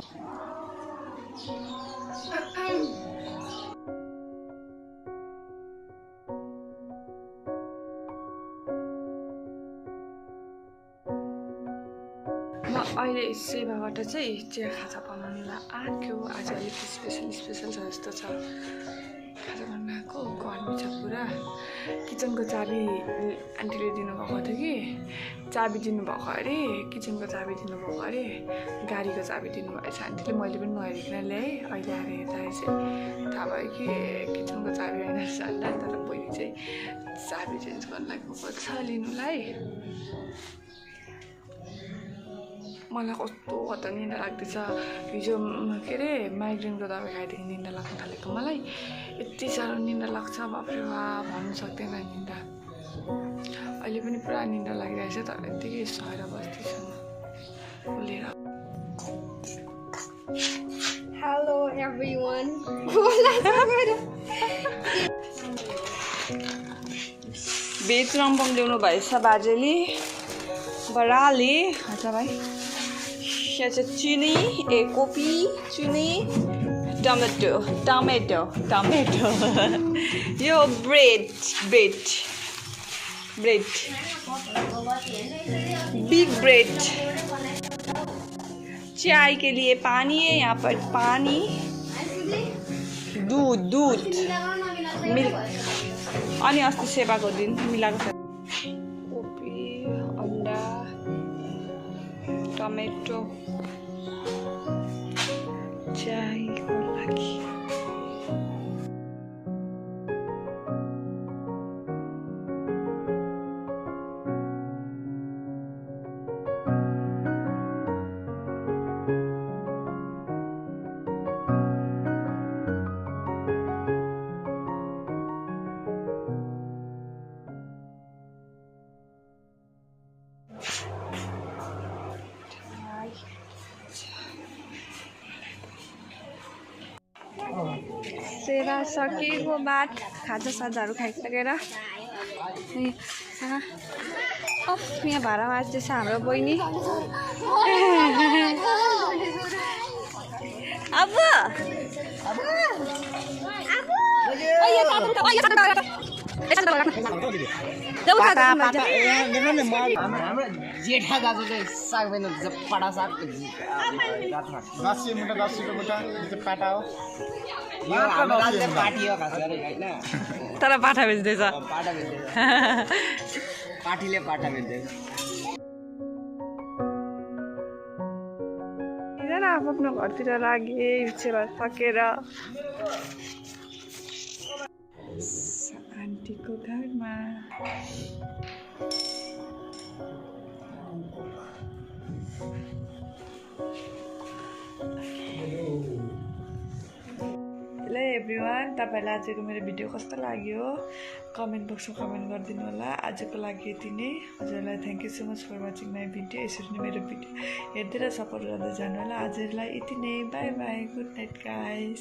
म अहिले सेवाबाट चाहिँ चिया खाजा बनाउनुलाई आँट्यो। आज अलिक स्पेसल छ जस्तो छ। खाजा बनाएको गर्मी छ पुरा। किचनको चाबी आन्टीले दिनुभएको थियो कि चाबी दिनुभएको अरे, किचनको चाबी दिनुभएको अरे, गाडीको चाबी दिनुभएछ आन्टीले। मैले पनि नहेरिकन ल्याएँ। अहिले आएर हेर्दाखेरि चाहिँ थाहा भयो कि किचनको चाबी होइन रहेछ। तर बहिनी चाहिँ चाबी चेन्ज गर्न लाग्नु पर्छ लिनुलाई। मलाई कस्तो कता निन्दा लाग्दैछ। हिजो के अरे माइग्रेनको दबाई खाएदेखि निन्दा लाग्न थालेको मलाई। यति साह्रो निन्दा लाग्छ बाफ्रे बाफ, भन्नु सक्दैन निन्दा। अहिले पनि पुरा निन्दा लागिरहेछ तर यत्तिकै सहेर बस्दैछु बोलेर। Hello everyone. भेज रम्पम ल्याउनु भएछ बाजेले, बराले। अच्छा भाइ यहाँ चाहिँ चिनी, कोपी, चिनी, टमेटो टमेटो टमेटो यो ब्रेड बिग ब्रेड। चाय के लिए पानी है यहाँ पर, पानी, दूध मिल्क। अनि अस्ति सेवाको दिन मिलाएको छ। कोपी, अंडा, टमेटो, चायको लागि। सेवा सकेको बाद खाजा साजाहरू खाइसकेर यहाँ भाडा बाँच्दैछ हाम्रो बहिनी। अब जेठा दाजु चाहिँ साग बनाउँछ, पाटा साग। पाटा हो तर पाठा बेच्दैछ। पाठीले पाटा बेच्दैछ। आफ्नो घरतिर लागे सेवा सकेर। आन्टीको घरमा हेलो एभ्रिवान, तपाईँलाई आजको मेरो भिडियो कस्तो लाग्यो कमेन्ट बक्समा कमेन्ट गरिदिनु होला। आजको लागि यति नै। हजुरलाई thank you so much for watching my video. यसरी नै मेरो भिडियो हेर्दै र सपोर्ट गर्दै जानु होला। आजलाई यति नै। By by, good night guys.